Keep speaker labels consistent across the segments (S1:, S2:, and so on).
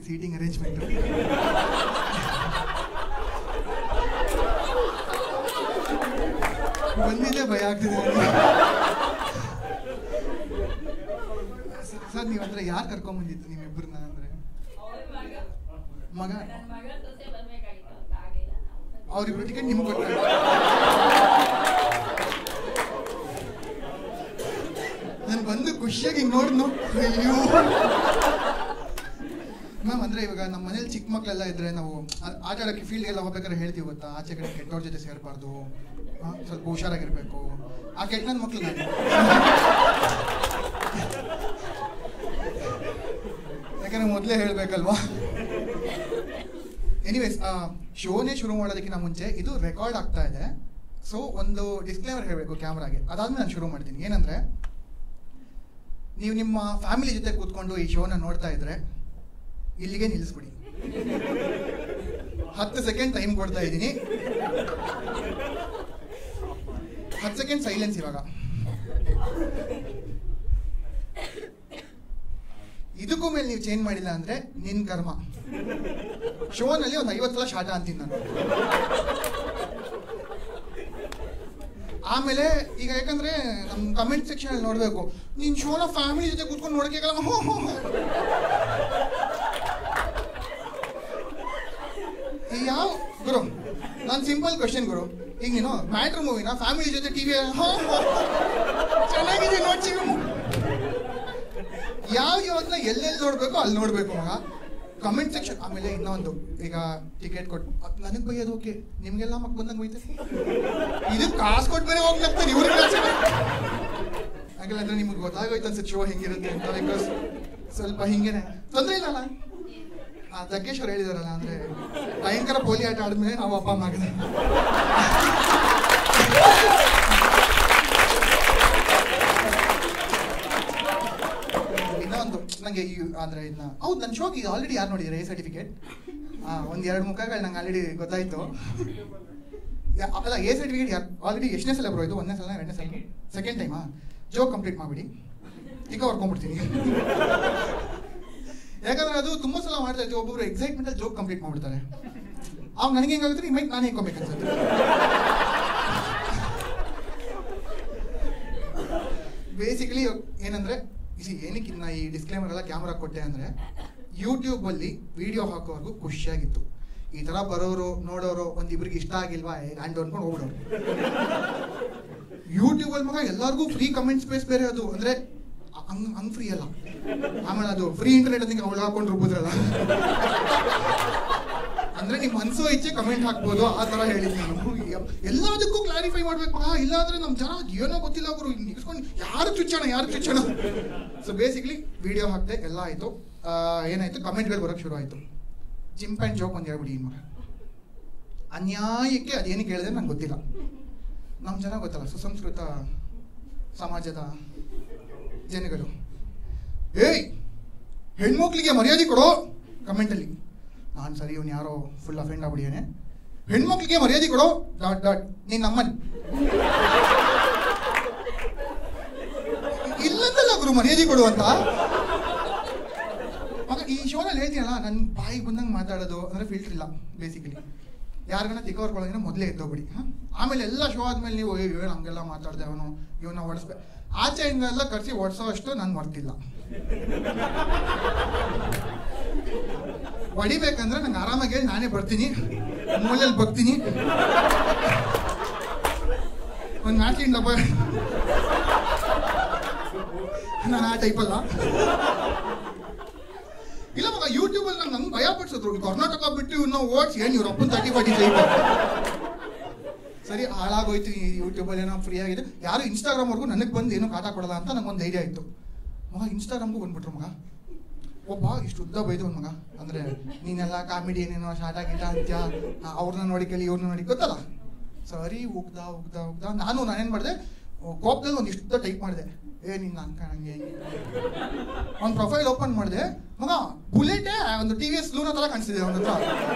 S1: Seating arrangement. ಬಂದಿದ್ದೆ ಭಯ ಆಗ್ತಿದೆ. ಸರ್ ನೀವು ಅಂದ್ರೆ ಯಾರು ಕರ್ಕೊಂಡ್ ಬಂದಿತ್ತು ನಿಮ್ಮಿಬ್ಬರನ್ನ? ಅಂದ್ರೆ ಮಗ, ಅವ್ರಿಬ್ರು ಟಿಕೆಟ್ ನಿಮ್ಗೆ ಕೊಡ್ತಾರೆ. ನಾನು ಬಂದು ಖುಷಿಯಾಗಿ ನೋಡ್ನು. ಅಯ್ಯೋ ಮ್ಯಾಮ್, ಅಂದ್ರೆ ಇವಾಗ ನಮ್ಮ ಮನೇಲಿ ಚಿಕ್ಕ ಮಕ್ಕಳೆಲ್ಲ ಇದ್ರೆ ನಾವು ಆಟ ಆಡೋಕ್ಕೆ ಫೀಲ್ಡ್ಗೆಲ್ಲ ಹೋಗ್ಬೇಕಾದ್ರೆ ಹೇಳ್ತೀವಿ ಗೊತ್ತಾ, ಆಚೆ ಕಡೆ ಕೆಟ್ಟವ್ರ ಜೊತೆ ಸೇರಬಾರ್ದು, ಸ್ವಲ್ಪ ಹುಷಾರಾಗಿರ್ಬೇಕು. ಆ ಕೆಟ್ಟ ನನ್ನ ಮಕ್ಳು ನಾನು. ಯಾಕಂದ್ರೆ ಮೊದಲೇ ಹೇಳ್ಬೇಕಲ್ವಾ. ಎನಿವೇಸ್, ಶೋನೇ ಶುರು ಮಾಡೋದಕ್ಕಿಂತ ಮುಂಚೆ ಇದು ರೆಕಾರ್ಡ್ ಆಗ್ತಾ ಇದೆ. ಸೊ ಒಂದು ಡಿಸ್ಕ್ಲೇಮರ್ ಹೇಳಬೇಕು ಕ್ಯಾಮ್ರಾಗೆ. ಅದಾದ್ಮೇಲೆ ನಾನು ಶುರು ಮಾಡ್ತೀನಿ. ಏನಂದ್ರೆ, ನೀವು ನಿಮ್ಮ ಫ್ಯಾಮಿಲಿ ಜೊತೆ ಕೂತ್ಕೊಂಡು ಈ ಶೋನ ನೋಡ್ತಾ ಇದ್ರೆ ಇಲ್ಲಿಗೆ ನಿಲ್ಲಿಸ್ಬಿಡಿ. 10 ಸೆಕೆಂಡ್ ಟೈಮ್ ಕೊಡ್ತಾ ಇದ್ದೀನಿ. 10 ಸೆಕೆಂಡ್ ಸೈಲೆನ್ಸ್. ಇವಾಗ ಇದಕ್ಕೂ ಮೇಲೆ ನೀವು ಚೇಂಜ್ ಮಾಡಿಲ್ಲ ಅಂದ್ರೆ ನಿನ್ ಕರ್ಮ. ಶೋನಲ್ಲಿ ಒಂದು 50 ಸಲ ಶಾಟ ಅಂತೀನಿ ನಾನು. ಆಮೇಲೆ ಈಗ ಯಾಕಂದ್ರೆ ನಮ್ ಕಮೆಂಟ್ ಸೆಕ್ಷನ್ ಅಲ್ಲಿ ನೋಡ್ಬೇಕು, ನೀನ್ ಶೋನ ಫ್ಯಾಮಿಲಿ ಜೊತೆ ಕೂತ್ಕೊಂಡು ನೋಡಕ್ಕಾಗಲ್ಲ. ಯಾವ ಗುರು, ನಾನು ಸಿಂಪಲ್ ಕ್ವಶನ್ ಗುರು, ಈಗ ನೀನು ಮ್ಯಾಟ್ರ್ ಮೂವಿನ ಫ್ಯಾಮಿಲಿ ಜೊತೆ ಟಿವಿ ಚೆನ್ನಾಗಿದೆ ನೋಡ್ಸಿ, ಯಾವ್ದನ್ನ ಎಲ್ಲೆಲ್ಲಿ ನೋಡ್ಬೇಕು ಅಲ್ಲಿ ನೋಡ್ಬೇಕು ಮಗ. Comment section. ಆಮೇಲೆ ಇನ್ನೊಂದು, ಈಗ ಟಿಕೆಟ್ ಕೊಟ್ಟು ನನಗೆ ಬೈಯೋದು ಓಕೆ, ನಿಮ್ಗೆಲ್ಲ ಮಕ್ ಬಂದಂಗೆ ಬೈತಾರೆ. ಇದಕ್ಕೆ ಕಾಸು ಕೊಟ್ಟು ಬೇರೆ ಹೋಗ್ಲಾಗ್ತಾರೆ ಇವ್ರಿಗೆ ಕಾಸು. ಹಾಗೆಲ್ಲ ಅಂದ್ರೆ ನಿಮ್ಗೆ ಗೊತ್ತಾಗೋಯ್ತು ಅನ್ಸುತ್ತೆ ಶೋ ಹೆಂಗಿರುತ್ತೆ ಅಂತ. ಬಿಕಾಸ್ ಸ್ವಲ್ಪ ಹಿಂಗೇನೆ ತೊಂದರೆ ಇಲ್ಲಲ್ಲ. ಜಗ್ಗೇಶ್ವರ್ ಹೇಳಿದಾರಲ್ಲ, ಅಂದ್ರೆ ಭಯಂಕರ ಪೋಲಿ ಆಟ ಆಡಿದ್ಮೇಲೆ ನಾವು ಅಪ್ಪ ಅಮ್ಮ ಆಗಿದೆ. ಇನ್ನೊಂದು ನಂಗೆ ಅಂದ್ರೆ ಇದನ್ನ ಹೌದು, ನನ್ನ ಶೋಗೆ ಇದು ಆಲ್ರೆಡಿ ಯಾರು ನೋಡಿದ್ರೆ ಎ ಸರ್ಟಿಫಿಕೇಟ್. ಒಂದ್ 2 ಮುಖಗಳು ನಂಗೆ ಆಲ್ರೆಡಿ ಗೊತ್ತಾಯ್ತು. ಅಲ್ಲ, ಎ ಸರ್ಟಿಫಿಕೇಟ್ ಆಲ್ರೆಡಿ ಎಷ್ಟನೇ ಸಲ ಬರೋದು? 1ನೇ ಸಲ, 2ನೇ ಸಲ, ಸೆಕೆಂಡ್ ಟೈಮಾ? ಜೋಕ್ ಕಂಪ್ಲೀಟ್ ಮಾಡ್ಬಿಡಿ, ಟಿಕ್ಕ ಹೊರ್ಕೊಂಡ್ಬಿಡ್ತೀನಿ. ಯಾಕಂದ್ರೆ ಅದು ತುಂಬಾ ಸಲ ಮಾಡ್ತಾ ಇರ್ತೀವಿ. ಒಬ್ಬೊಬ್ರು ಎಕ್ಸೈಟ್ಮೆಂಟ್ ಅಲ್ಲಿ ಜೋಕ್ ಕಂಪ್ಲೀಟ್ ಮಾಡ್ಬಿಡ್ತಾರೆ. ಅವಾಗ ನನಗೆ ಹೆಂಗಾಗುತ್ತೆ, ಈ ಮೈಕ್ ನಾನು ಹೆಂಗ್ಕೊಬೇಕು ಅನ್ಸುತ್ತೆ. ಬೇಸಿಕಲಿ ಏನಂದ್ರೆ, ಏನಕ್ಕೆ ಈ ಡಿಸ್ಕ್ಲೇಮರ್ ಎಲ್ಲ ಕ್ಯಾಮ್ರಾ ಕೊಟ್ಟೆ ಅಂದ್ರೆ, ಯೂಟ್ಯೂಬ್ ಅಲ್ಲಿ ವಿಡಿಯೋ ಹಾಕೋವರೆಗೂ ಖುಷಿಯಾಗಿತ್ತು. ಈ ತರ ಬರೋರು ನೋಡೋರು ಒಂದಿಬ್ರಿಗೆ ಇಷ್ಟ ಆಗಿಲ್ವಾ ಅಂಡ್ ಅನ್ಕೊಂಡು ಹೋಗ್ಬಿಡೋರು. ಯೂಟ್ಯೂಬ್ ಅಲ್ಲಿ ಮಗ ಎಲ್ಲರಿಗೂ ಫ್ರೀ ಕಮೆಂಟ್ ಸ್ಪೇಸ್ ಬೇರೆ. ಅದು ಅಂದ್ರೆ ಹಂಗ್ ಫ್ರೀ ಅಲ್ಲ. ಆಮೇಲೆ ಅದು ಫ್ರೀ ಇಂಟರ್ನೆಟ್ ಅಂತ ಅವಳು ಹಾಕೊಂಡು ರುಬ್ಬೋದ್ರಲ್ಲ, ಅಂದ್ರೆ ನಿಮ್ ಮನ್ಸೋ ಇಚ್ಛೆ ಕಮೆಂಟ್ ಹಾಕ್ಬೋದು, ಆ ತರ ಹೇಳಿದ್ವಿ ನಾನು. ಎಲ್ಲದಕ್ಕೂ ಕ್ಲಾರಿಫೈ ಮಾಡ್ಬೇಕು. ಇಲ್ಲಾಂದ್ರೆ ನಮ್ ಜನ ಏನೋ ಗೊತ್ತಿಲ್ಲ ಅವರು ನಿಲ್ಸ್ಕೊಂಡು ಯಾರು ಚುಚ್ಚೋಣ. ಸೊ ಬೇಸಿಕ್ಲಿ ವಿಡಿಯೋ ಹಾಕ್ದೆ, ಎಲ್ಲ ಆಯ್ತು. ಏನಾಯ್ತು, ಕಮೆಂಟ್ಗಳು ಬರೋಕ್ ಶುರು ಆಯ್ತು. ಜಿಂಪ್ ಅಂಡ್ ಜೋಕ್ ಒಂದು ಹೇಳ್ಬಿಡಿ. ಇನ್ನು ಅನ್ಯಾಯಕ್ಕೆ ಅದೇನಕ್ಕೆ ಹೇಳಿದ್ರೆ ನಂಗೆ ಗೊತ್ತಿಲ್ಲ. ನಮ್ಮ ಜನ ಗೊತ್ತಲ್ಲ, ಸುಸಂಸ್ಕೃತ ಸಮಾಜದ ಜನಗಳು. ಏಯ್, ಹೆಣ್ಮಕ್ಳಿಗೆ ಮರ್ಯಾದೆ ಕೊಡೋ ಕಮೆಂಟಲ್ಲಿ. ನಾನು ಸರಿ, ಇವನು ಯಾರೋ ಫುಲ್ ಅಫೆಂಡ್ ಆಗ್ಬಿಡಿಯಾನೆ. ಹೆಣ್ಮಕ್ಳಿಗೆ ಮರ್ಯಾದೆ ಕೊಡೋ ... ನೀನ್ ನಮ್ಮನ್ ಇಲ್ಲಂದಲ್ಲ ಗುರು ಮರ್ಯಾದೆ ಕೊಡು ಅಂತ. ಮಗ ಈ ಶೋನಲ್ಲಿ ಹೇಳ್ತೀನಲ್ಲ, ನನ್ನ ಬಾಯಿಗೆ ಬಂದಂಗೆ ಮಾತಾಡೋದು ಅಂದ್ರೆ ಫಿಲ್ಟರ್ ಇಲ್ಲ. ಬೇಸಿಕಲಿ ಯಾರಿಗನ್ನ ತಿಕ್ಕವರ್ಕೊಳ್ಳೋದ್ರೆ ಮೊದಲೇ ಎದ್ದೋಗ್ಬಿಡಿ. ಆಮೇಲೆ ಎಲ್ಲ ಶೋ ಆದ್ಮೇಲೆ ನೀವು ಏನು ಹಂಗೆಲ್ಲ ಮಾತಾಡ್ದೆ, ಅವನು ಇವನ್ನ ಹೊಡಿಸ್ಬೇಕು, ಆಚೆಯಿಂದೆಲ್ಲ ಕರ್ಸಿ ಹೊಡ್ಸೋ ಅಷ್ಟು ನಾನು ಮಾಡ್ತಿಲ್ಲ. ಹೊಡಿಬೇಕಂದ್ರೆ ನಂಗೆ ಆರಾಮಾಗಿ ಹೇಳಿ ನಾನೇ ಬರ್ತೀನಿ, ಮೂಲೆಯಲ್ಲಿ ಬಗ್ತೀನಿ, ಒಂದು ಮ್ಯಾಟ್ಲಿಂದ ನಾನು ಆ ಟೈಪಲ್ಲ. ಇಲ್ಲ ಮಗ, ಯೂಟ್ಯೂಬ್ ಅಲ್ಲಿ ನಂಗೆ ಭಯ ಪಡಿಸಿದ್ರು. ಕರ್ನಾಟಕ ಬಿಟ್ಟು ನಾವು ಓಡಿಸಿ ಏನು ಇವ್ರ ಅಪ್ಪನ 30-40 ಸರಿ ಹಾಳಾಗೋಯ್ತು. ಈ ಯೂಟ್ಯೂಬಲ್ಲಿ ಏನೋ ಫ್ರೀ ಆಗಿದೆ. ಯಾರು ಇನ್ಸ್ಟಾಗ್ರಾಮ್ವರೆಗೂ ನನಗೆ ಬಂದು ಏನೋ ಕಾಟ ಕೊಡಲ್ಲ ಅಂತ ನಂಗೊಂದು ಧೈರ್ಯ ಆಯಿತು. ಮಗ ಇನ್ಸ್ಟಾಗ್ರಾಮ್ಗೂ ಬಂದ್ಬಿಟ್ರು ಮಗ. ಒಬ್ಬ ಇಷ್ಟು ಉದ್ದ ಬೈದವನ್ ಮಗ. ಅಂದ್ರೆ ನೀನೆಲ್ಲ ಕಾಮಿಡಿ ಏನೇನೋ ಶಾಟ ಗೀಟ ಅಂತ್ಯ, ಅವ್ರನ್ನ ನೋಡಿ ಕೇಳಿ ಇವ್ರನ್ನ ನೋಡಿ ಗೊತ್ತಲ್ಲ. ಸರಿ ಉಗ್ದ ನಾನೇನು ಮಾಡಿದೆ, ಕೋಪದಲ್ಲಿ ಒಂದು ಇಷ್ಟು ಟೈಪ್ ಮಾಡಿದೆ. ನಿನ್ನ ಅನ್ಕಂಗೆ ಒಂದು ಪ್ರೊಫೈಲ್ ಓಪನ್ ಮಾಡಿದೆ ಮಗ, ಬುಲೆಟೇ ಒಂದು TVS ಲೂನೋ ತರ ಕಾಣಿಸ್ತಿದೆ ಅವನ ಹತ್ರ.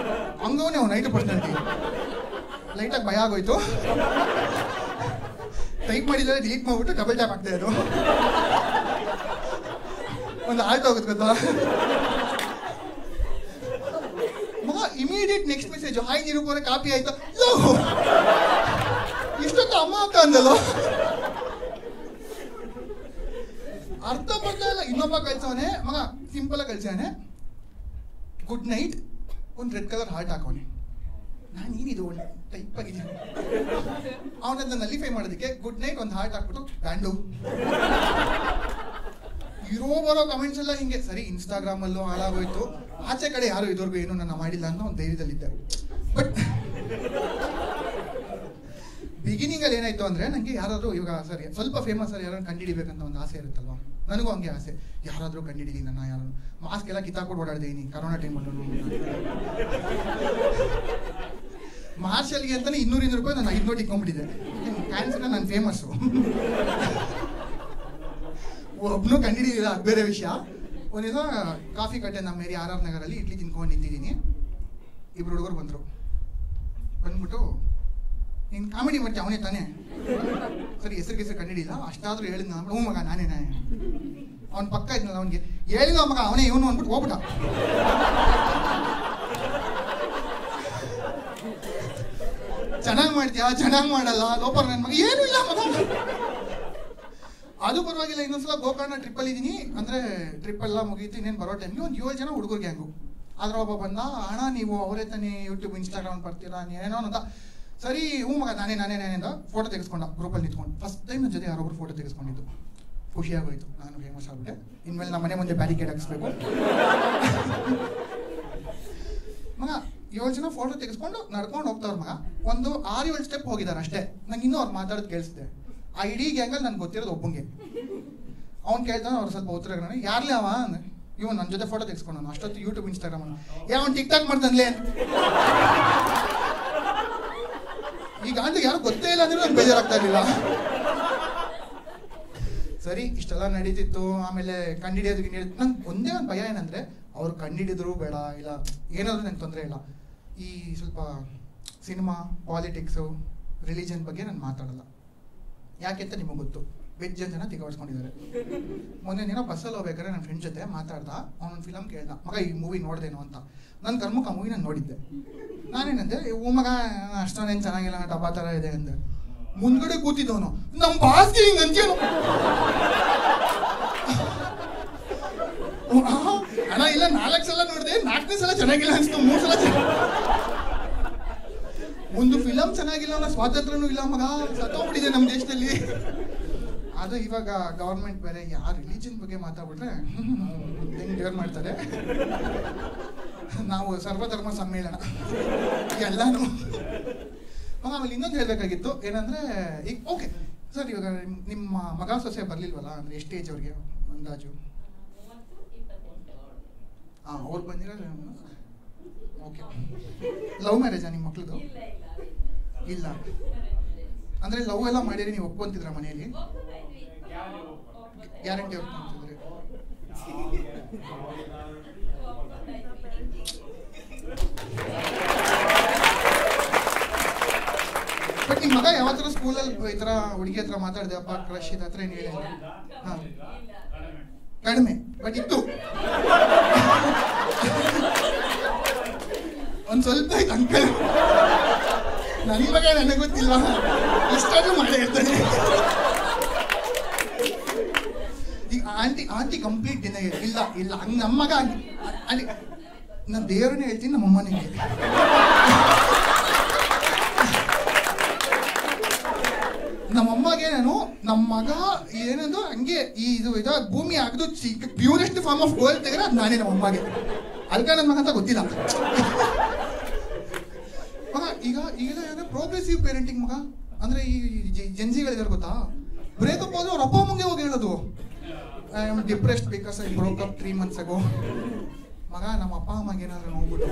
S1: ಹಂಗವನೇ ಅವ್ನು 90% ಲೈಟಾಗಿ ಭಯ ಆಗೋಯ್ತು. ಟೈಪ್ ಮಾಡಿದ್ರೆ ಡಿಲೀಟ್ ಮಾಡ್ಬಿಟ್ಟು ಡಬಲ್ ಟ್ಯಾಪ್ ಆಗ್ತಾ ಇದ್ರು. ಒಂದು ಆಲ್ಟ್ ಹೋಗುತ್ತೆ ಗೊತ್ತಾ. ಇಮಿಡಿಯೇಟ್ ನೆಕ್ಸ್ಟ್ ಮೆಸೇಜ್, ಹಾಯ್ ನಿರೂಪಣೆ ಕಾಪಿ ಆಯ್ತಾ? ಇಷ್ಟೊತ್ತು ಅಮ್ಮ ಅಂತ ಅಂದಲ್ಲ. ಅರ್ಥ ಬರ್ತಾ ಇಲ್ಲ. ಇನ್ನೊಬ್ಬ ಕಳ್ಸವನೆ, ಮಗ ಸಿಂಪಲ್ ಆಗಿ ಕಳ್ಸವನೆ, ಗುಡ್ ನೈಟ್ ಒಂದು ರೆಡ್ ಕಲರ್ ಹಾರ್ಟ್ ಹಾಕೋನೆ. ನಾನು ಏನಿದು ಒಂದು ಟೈಪ್ ಆಗಿದ್ದೀನಿ. ಅವನನ್ನ ನಲಿಫೈ ಮಾಡೋದಕ್ಕೆ ಗುಡ್ ನೈಟ್ ಒಂದು ಹಾರ್ಟ್ ಹಾಕ್ಬಿಟ್ಟು ಬ್ಯಾಂಡು. ಇರೋ ಬರೋ ಕಮೆಂಟ್ಸ್ ಎಲ್ಲ ಹಿಂಗೆ. ಸರಿ, ಇನ್ಸ್ಟಾಗ್ರಾಮ್ ಅಲ್ಲೂ ಹಾಳಾಗೋಯ್ತು, ಆಚೆ ಕಡೆ ಯಾರು ಇದುವರೆಗೂ ಏನು ನನ್ನ ಮಾಡಿಲ್ಲ ಅನ್ನೋ ಒಂದು ಧೈರ್ಯದಲ್ಲಿದ್ದೆ. ಬಟ್ ಬಿಗಿನಿಂಗ್ ಅಲ್ಲಿ ಏನಾಯ್ತು ಅಂದ್ರೆ, ನಂಗೆ ಯಾರಾದ್ರೂ ಇವಾಗ ಸರಿ ಸ್ವಲ್ಪ ಫೇಮಸ್ ಆಗಿ ಯಾರು ಕಂಡಿಡಿಬೇಕಂತ ಒಂದು ಆಸೆ ಇರುತ್ತಲ್ವಾ, ನನಗೂ ಹಂಗೆ ಆಸೆ. ಯಾರಾದ್ರೂ ಕಂಡಿಡಿದಿ ನನ್ನ, ಯಾರು ಮಾಸ್ಕ್ ಎಲ್ಲ ಕಿತ್ತಾಕೊಂಡು ಓಡಾಡಿದೀನಿ ಕರೋನಾ ಟೈಮಲ್ಲೂ. ಮಾರ್ಷಲ್ಗೆ ಅಂತಾನೆ 200 ರೂಪಾಯಿ ನಾನು 5 ನೋಟ್ ಇಟ್ಕೊಂಡ್ಬಿಟ್ಟಿದ್ದೆ. ಕ್ಯಾನ್ಸರ್ ನಾನು ಫೇಮಸ್ಸು. ಒಬ್ನು ಕಂಡಿಡಿದಿಲ್ಲ, ಅದು ಬೇರೆ ವಿಷಯ. ಒಂದಿನ ಕಾಫಿ ಕಟ್ಟೆ ನಮ್ಮ ಮೇರಿ RR ನಗರಲ್ಲಿ ಇಡ್ಲಿ ತಿನ್ಕೊಂಡು ನಿಂತಿದ್ದೀನಿ. ಇಬ್ರು ಹುಡುಗರು ಬಂದರು. ಬಂದ್ಬಿಟ್ಟು, ನೀನು ಕಾಮಿಡಿ ಮಾಡ್ತೀಯ ಅವನೇ ತಾನೇ? ಸರಿ, ಹೆಸರು ಕಂಡಿಡಿಲ್ಲ, ಅಷ್ಟಾದ್ರೂ ಹೇಳಿದ್ ನಾನು. ಹ್ಞೂ ಮಗ ನಾನೇ. ಅವ್ನ ಪಕ್ಕ ಇದ್ನಲ್ಲ, ಅವನಿಗೆ ಹೇಳಿಲ್ಲ ಮಗ ಅವನೇ ಇವನು ಅಂದ್ಬಿಟ್ಟು ಹೋಗ್ಬಿಟ್ಟ. ಚೆನ್ನಾಗಿ ಮಾಡ್ತೀಯಾ, ಚೆನ್ನಾಗಿ ಮಾಡಲ್ಲ, ಲೋಪರ್ ನನ್ನ ಮಗ, ಏನೂ ಇಲ್ಲ ಮಗ. ಅದು ಪರವಾಗಿಲ್ಲ. ಇನ್ನೊಂದ್ಸಲ ಗೋಕರ್ಣ ಟ್ರಿಪ್ಪಲ್ಲಿ ಇದ್ದೀನಿ ಅಂದರೆ, ಟ್ರಿಪ್ ಎಲ್ಲ ಮುಗೀತು, ಇನ್ನೇನು ಬರೋ ಟೈಮ್ಗೆ ಒಂದು 7 ಜನ ಹುಡುಗರು ಗ್ಯಾಂಗು. ಆದ್ರೆ ಒಬ್ಬ ಬಂದ, ಅಣ್ಣ ನೀವು ಅವರೇ ತಾನೇ ಯೂಟ್ಯೂಬ್ ಇನ್ಸ್ಟಾಗ್ರಾಮ್ ಬರ್ತೀರಾ ಏನೋ ಅಂತ. ಸರಿ, ಹ್ಞೂ ಮಗ ನಾನೇ ಅಂತ ಫೋಟೋ ತೆಗೆಸ್ಕೊಂಡ ಗ್ರೂಪಲ್ಲಿ ನಿಂತ್ಕೊಂಡು. ಫಸ್ಟ್ ಟೈಮ್ ನನ್ನ ಜೊತೆ ಯಾರೊಬ್ರು ಫೋಟೋ ತೆಗೆಸ್ಕೊಂಡಿದ್ದು. ಖುಷಿಯಾಗೋಯ್ತು, ನಾನು ಫೇಮಸ್ ಆಗ್ಬಿಟ್ಟೆ. ಇನ್ಮೇಲೆ ನಮ್ಮ ಮನೆ ಮುಂದೆ ಬ್ಯಾರಿಕೇಡ್ ಹಾಕಿಸ್ಬೇಕು. ಮಗ 7 ಜನ ಫೋಟೋ ತೆಗೆಸ್ಕೊಂಡು ನಡ್ಕೊಂಡು ಹೋಗ್ತಾವ್ರ. ಮಗ ಒಂದು 6-7 ಸ್ಟೆಪ್ ಹೋಗಿದ್ದಾರೆ ಅಷ್ಟೇ. ನಂಗೆ ಇನ್ನೂ ಅವ್ರು ಮಾತಾಡೋದು ಕೇಳಿಸಿದೆ. ಆ ಇಡೀ ಗ್ಯಾಂಗಲ್ಲಿ ನನ್ಗೆ ಗೊತ್ತಿರೋದು ಒಬ್ಬಂಗೆ. ಅವ್ನು ಕೇಳ್ತಾನೆ, ಅವ್ರು ಸ್ವಲ್ಪ ಉತ್ತರ ಯಾರ್ಲೇ ಅವ ಅಂದ್ರೆ, ಇವನು ನನ್ನ ಜೊತೆ ಫೋಟೋ ತೆಗೆಸ್ಕೊಂಡು ಅಷ್ಟೊತ್ತು ಯೂಟ್ಯೂಬ್ ಇನ್ಸ್ಟಾಗ್ರಾಮ್ ಅವ್ನು ಟಿಕ್-ಟಾಕ್ ಮಾಡ್ತಾನಲೇ. ಈಗ ಅಂದ್ರೆ ಯಾರು ಗೊತ್ತೇ ಇಲ್ಲ ಅಂದ್ರೆ ನಂಗೆ ಬೇಜಾರಾಗ್ತಾ ಇರಲಿಲ್ಲ. ಸರಿ, ಇಷ್ಟೆಲ್ಲ ನಡೀತಿತ್ತು. ಆಮೇಲೆ ಕಂಡಿಡಿಯೋದು ನಂಗೆ ಒಂದೇ ಒಂದು ಭಯ ಏನಂದ್ರೆ, ಅವ್ರು ಕಂಡಿಡಿದ್ರು ಬೇಡ, ಇಲ್ಲ ಏನಾದರೂ ನಂಗೆ ತೊಂದರೆ ಇಲ್ಲ. ಈ ಸ್ವಲ್ಪ ಸಿನಿಮಾ, ಪಾಲಿಟಿಕ್ಸು, ರಿಲಿಜನ್ ಬಗ್ಗೆ ನಾನು ಮಾತಾಡಲ್ಲ. ಯಾಕೆ ಅಂತ ನಿಮಗೆ ಗೊತ್ತು, ವೆಜ್ ಜನ ತಿಗಾಡ್ಸ್ಕೊಂಡಿದ್ದಾರೆ. ಮೊನ್ನೆ ಏನೋ ಬಸ್ಸಲ್ಲಿ ಹೋಗ್ಬೇಕಾದ್ರೆ ನನ್ನ ಫ್ರೆಂಡ್ ಜೊತೆ ಮಾತಾಡ್ದ. ಅವನೊಂದು ಫಿಲಮ್ ಕೇಳ್ದ, ಮಗ ಈ ಮೂವಿ ನೋಡ್ದೇನೋ ಅಂತ. ನನ್ನ ಕರ್ಮಕ್ಕೆ ಆ ಮೂವಿ ನಾನು ನೋಡಿದ್ದೆ. ನಾನೇನಂದೆ, ಹೂ ಮಗ ಅಷ್ಟೊಂದೇನು ಚೆನ್ನಾಗಿಲ್ಲ, ಡಬ್ಬಾ ಥರ ಇದೆ ಅಂದೆ. ಮುಂದ್ಗಡೆ ಕೂತಿದ್ದವನು, ನಮ್ಮ ಬಾಸ್ಗೆ ಹಿಂಗೆ ಅಂತೀನು. ಅಣ್ಣ ಇಲ್ಲ, 4 ಸಲ ನೋಡಿದೆ, 4ನೇ ಸಲ ಚೆನ್ನಾಗಿಲ್ಲ ಅನ್ಸ್ತು, 3 ಸಲ ಒಂದು ಫಿಲಮ್ ಚೆನ್ನಾಗಿಲ್ಲ ಅನ್ನೋ ಸ್ವಾತಂತ್ರ್ಯನೂ ಇಲ್ಲ ಮಗ, ಸತ್ತೋಗ್ಬಿಟ್ಟಿದೆ ನಮ್ಮ ದೇಶದಲ್ಲಿ. ಅದು ಇವಾಗ ಗವರ್ಮೆಂಟ್ ಬೇರೆ ಯಾರು ರಿಲಿಜನ್ ಬಗ್ಗೆ ಮಾತಾಡ್ಬಿಟ್ರೆ ಹೆಂಗೆ ಡೇರ್ ಮಾಡ್ತಾರೆ. ನಾವು ಸರ್ವಧರ್ಮ ಸಮ್ಮೇಳನ ಎಲ್ಲಾನು. ಆಮೇಲೆ ಇನ್ನೊಂದು ಹೇಳಬೇಕಾಗಿತ್ತು ಏನಂದ್ರೆ, ಈಗ ಓಕೆ ಸರ್, ಇವಾಗ ನಿಮ್ಮ ಮಗ ಸೊಸೆ ಬರಲಿಲ್ವಲ್ಲ ಅಂದರೆ, ಎಷ್ಟು ಏಜ್ ಅವ್ರಿಗೆ ಅಂದಾಜು? ಅವ್ರು ಬಂದಿರೋದು. ಓಕೆ, ಲವ್ ಮ್ಯಾರೇಜಾ ನಿಮ್ಮ ಮಕ್ಳದು? ಇಲ್ಲ ಅಂದರೆ ಲವ್ ಎಲ್ಲ ಮಾಡಿರಿ, ನೀವು ಒಪ್ಕೊಂತಿದ್ರ ಮನೆಯಲ್ಲಿ? ಗ್ಯಾರಂಟಿ ಒಪ್ಕೊಂತಿದ್ರಿ? ಬಟ್ ನಿಮ್ಮ ಮಗ ಯಾವತ್ತರ ಸ್ಕೂಲಲ್ಲಿ ಈ ಥರ ಹುಡುಗಿ ಹತ್ರ ಮಾತಾಡಿದೆ, ಅಪ್ಪ ಕ್ರಶ್ ಇದೆ ಹತ್ರ ಏನು ಹೇಳಿಲ್ಲ? ಹಾಂ, ಕಡಿಮೆ, ಬಟ್ ಇತ್ತು ಒಂದು ಸ್ವಲ್ಪ ಆಯ್ತು ಅಂಕಲ್. ನನ್ನ ಬಗ್ಗೆ ನನಗೆ ಗೊತ್ತಿಲ್ವಾ, ಇಷ್ಟಾದ್ರೂ ಮಾಡೇ ಇರ್ತಾನೆ. ಈಗ ಆಂಟಿ ಕಂಪ್ಲೀಟ್ ದಿನ ಇಲ್ಲ ಹಂಗೆ ನಮ್ಮ ಮಗ ಅಲ್ಲಿ ನಾನು ದೇವರನ್ನೇ ಹೇಳ್ತೀನಿ, ನಮ್ಮ ಅಮ್ಮನಿಗೆ. ನಮ್ಮಮ್ಮಗೆ ನಾನು ನಮ್ಮ ಮಗ ಏನದು ಹಂಗೆ ಇದು ಭೂಮಿ ಆಗದು ಪ್ಯೂರೆಸ್ಟ್ ಫಾರ್ಮ್ ಆಫ್ ಗೋಲ್ಡ್ ತೆಗೆದ್ರೆ ಅದು ನಾನೇ ನಮ್ಮ ಅಮ್ಮಗೆ. ಅಲ್ಕ ನನ್ನ ಮಗ ಅಂತ ಗೊತ್ತಿಲ್ಲ ಮಗ. ಈಗ ಏನೋ ಪ್ರೋಗ್ರೆಸಿವ್ ಪೇರೆಂಟಿಂಗ್ ಮಗ. ಅಂದ್ರೆ ಈ ಜೆನ್ಜಿಗಳಿದ್ದಾರೆ ಗೊತ್ತಾ, ಬ್ರೇಕಪ್ ಆದ್ರೆ ಅವ್ರ ಅಪ್ಪ ಅಮ್ಮಗೆ ಹೋಗಿ ಹೇಳೋದು, I am depressed because I broke up 3 months ago. ಮಗ ನಮ್ಮ ಅಪ್ಪ ಅಮ್ಮಗೆ ಏನಾದ್ರು ನೋಡ್ಬಿಟ್ಟು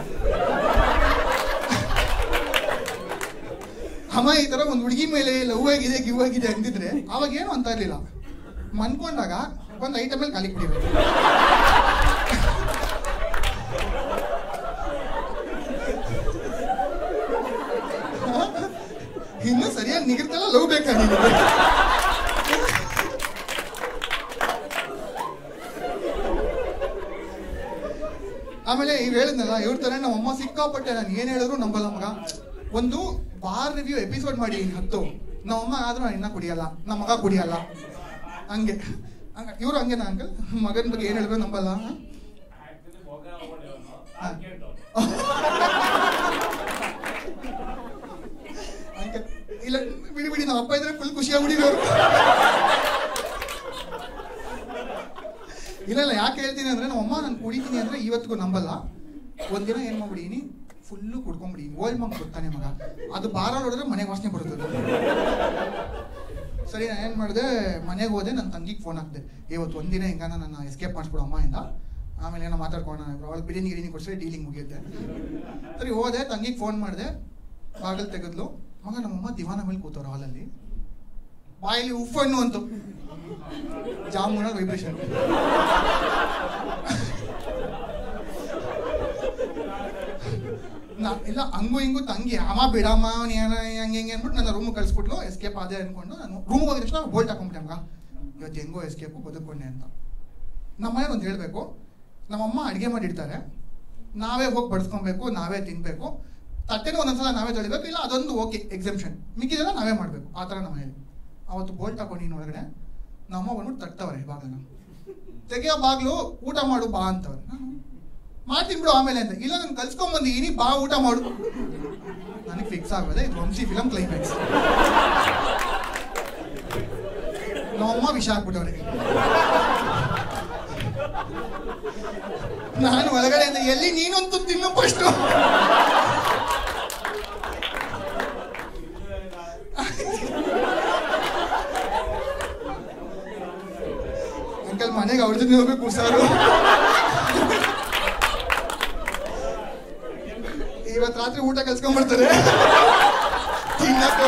S1: ಅಮ್ಮ ಈ ತರ ಒಂದು ಹುಡುಗಿ ಮೇಲೆ ಲವ್ ಆಗಿದೆ ಗಿವ್ ಆಗಿದೆ ಅಂತಿದ್ರೆ ಅವಾಗ ಏನು ಅಂತ ಇರ್ಲಿಲ್ಲ. ಮನ್ಕೊಂಡಾಗ ಒಂದು ಐಟಮ್ ಮೇಲೆ ಖಾಲಿ ಕುಡಿಬೇಕು. ಇನ್ನು ಸರಿಯಾಗಿ ನಿಗಿರ್ತಲ್ಲ ಲವ್ ಬೇಕಾಗಿದೆ. ಆಮೇಲೆ ಆಮೇಲೆ ಇವ್ ಹೇಳಿದ್ನಲ್ಲ ಇವ್ರ ತರ ನಮ್ಮಮ್ಮ ಸಿಕ್ಕಾಪಟ್ಟೆ ನಾನು ಏನ್ ಹೇಳಿದ್ರು ನಂಬಲ್ಲ ಮಗ. ಒಂದು ಬಾರ್ ರಿವ್ಯೂ ಎಪಿಸೋಡ್ ಮಾಡಿ 10 ನಮ್ಮಮ್ಮ ಆದ್ರೂ ಇನ್ನ ಕುಡಿಯಲ್ಲ, ನಮ್ಮ ಮಗ ಕುಡಿಯಲ್ಲ, ಹಂಗೆ ಇವ್ರು ಹಂಗೇನಾ ಅಂಕಲ್? ಮಗನ ಬಗ್ಗೆ ಏನ್ ಹೇಳಿದ್ರು ನಂಬಲ್ಲ. ಇಲ್ಲ ಬಿಡಿ ಬಿಡಿ, ನಮ್ಮ ಅಪ್ಪ ಇದ್ರೆ ಫುಲ್ ಖುಷಿಯಾಗ್ಬಿಟ್ಟಿರೋರು. ಇಲ್ಲ ಯಾಕೆ ಹೇಳ್ತೀನಿ ಅಂದ್ರೆ ನಮ್ಮಮ್ಮ ನಾನು ಕುಡಿತೀನಿ ಅಂದ್ರೆ ಇವತ್ತಿಗೂ ನಂಬಲ್ಲ. ಒಂದಿನ ಏನ್ ಮಾಡ್ಬಿಡೀನಿ, ಫುಲ್ಲು ಕುಡ್ಕೊಂಡ್ಬಿಡೀನಿ. ಓಲ್ಡ್ ಮಂಕ್ ಕೊಡ್ತಾನೆ ಮಗ, ಅದು ಬಾರಲ್ಲಿ ಹೊಡೆದ್ರೆ ಮನೆಗೆ ವಾಸನೆ ಬರ್ತದೆ. ಸರಿ ನಾನು ಏನು ಮಾಡಿದೆ, ಮನೆಗೆ ಹೋದೆ, ನನ್ನ ತಂಗಿಗೆ ಫೋನ್ ಹಾಕಿದೆ, ಇವತ್ತು ಒಂದಿನ ಹಿಂಗಾನ ನನ್ನ ಎಸ್ಕೇಪ್ ಮಾಡಿಸ್ಬಿಡು ಅಮ್ಮ ಇಂದ, ಆಮೇಲೆ ಏನೋ ಮಾತಾಡ್ಕೋಣ, ಅವಳು ಬಿರಿಯಾನಿ ಗಿರಿನಿ ಕೊಡ್ಸಿದ್ರೆ ಡೀಲಿಂಗ್ ಮುಗಿಯುತ್ತೆ. ಸರಿ ಹೋದೆ, ತಂಗಿಗೆ ಫೋನ್ ಮಾಡಿದೆ, ಬಾಗಿಲು ತೆಗೆದ್ಲು. ಮಗ ನಮ್ಮಮ್ಮ ದಿವಾನ ಮೇಲೆ ಕೂತವ್ರು ಹಾಲಲ್ಲಿ, ಬಾಯಲ್ಲಿ ಉಫ್ ಹಣ್ಣು ಅಂತು, ಜಾಮೂನ ವೈಬ್ರೇಷನ್. ಇಲ್ಲ ಹಂಗು ಹಿಂಗು ತಂಗಿ ಅಮ್ಮ ಬಿಡಮ್ಮ ಹಂಗೆ ಹೆಂಗೆ ಅಂದ್ಬಿಟ್ಟು ನನ್ನ ರೂಮ್ ಕಳಿಸ್ಬಿಟ್ಲು. ಎಸ್ಕೇಪ್ ಆದೆ ಅನ್ಕೊಂಡು ನಾನು ರೂಮ್ ಹೋಗಿದ ತಕ್ಷಣ ಬೋಲ್ಟ್ ಹಾಕೊಂಡ್ಬಿಟ್ಟೆ ಮಗ, ಇವತ್ತು ಹೆಂಗೋ ಎಸ್ಕೇಪು ಬದುಕೊಂಡೆ ಅಂತ. ನಮ್ಮನೆ ಒಂದು ಹೇಳಬೇಕು, ನಮ್ಮಮ್ಮ ಅಡುಗೆ ಮಾಡಿರ್ತಾರೆ, ನಾವೇ ಹೋಗಿ ಬಡಿಸ್ಕೊಬೇಕು, ನಾವೇ ತಿನ್ಬೇಕು, ತಟ್ಟೆನೂ ಒಂದೊಂದ್ಸಲ ನಾವೇ ತೊಳಿಬೇಕು, ಇಲ್ಲ ಅದೊಂದು ಓಕೆ ಎಕ್ಸೆಂಪ್ಷನ್, ಮಿಕ್ಕಿದೆಲ್ಲ ನಾವೇ ಮಾಡಬೇಕು, ಆ ಥರ ನಮ್ಮ ಮನೇಲಿ. ಅವತ್ತು ಬೋಲ್ಟ್ ಹಾಕೊಂಡು ಒಳಗಡೆ ನಮ್ಮಮ್ಮ ಬಂದ್ಬಿಟ್ಟು ತಟ್ಟವ್ರೆ ಬಾಗಿಲನ್ನ, ತೆಗೆಯೋ ಬಾಗ್ಲು, ಊಟ ಮಾಡು ಬಾ ಅಂತವ್ರೆ. ನಾನು ಮಾಡ್ತೀನಿ ಬಿಡು ಆಮೇಲೆ ಅಂತ, ಇಲ್ಲ ನಾನು ಕಲ್ಸ್ಕೊಂಡ್ಬಂದಿದ್ದೀನಿ ಬಾ ಊಟ ಮಾಡು. ನನಗೆ ಫಿಕ್ಸ್ ಆಗೋದೆ ಇದು ವಂಶಿ ಫಿಲಮ್ ಕ್ಲೈಮ್ಯಾಕ್ಸ್. ನಮ್ಮಮ್ಮ ವಿಷ ಹಾಕ್ಬಿಟ್ಟವ್ರೆ. ನಾನು ಒಳಗಡೆಯಿಂದ ಎಲ್ಲಿ ನೀನಂತೂ ತಿನ್ನು ಫಸ್ಟು. ಅಂಕಲ್ ಮನೆಗೆ ಅವ್ರ ಜೊತೆ ಹೋಗ್ಬೇಕು ಸಾರು. ಇವತ್ತು ರಾತ್ರಿ ಊಟ ಕಲ್ಸ್ಕೊಂಡ್ಬರ್ತಾರೆ, ತಿನ್ನಕ್ಕೆ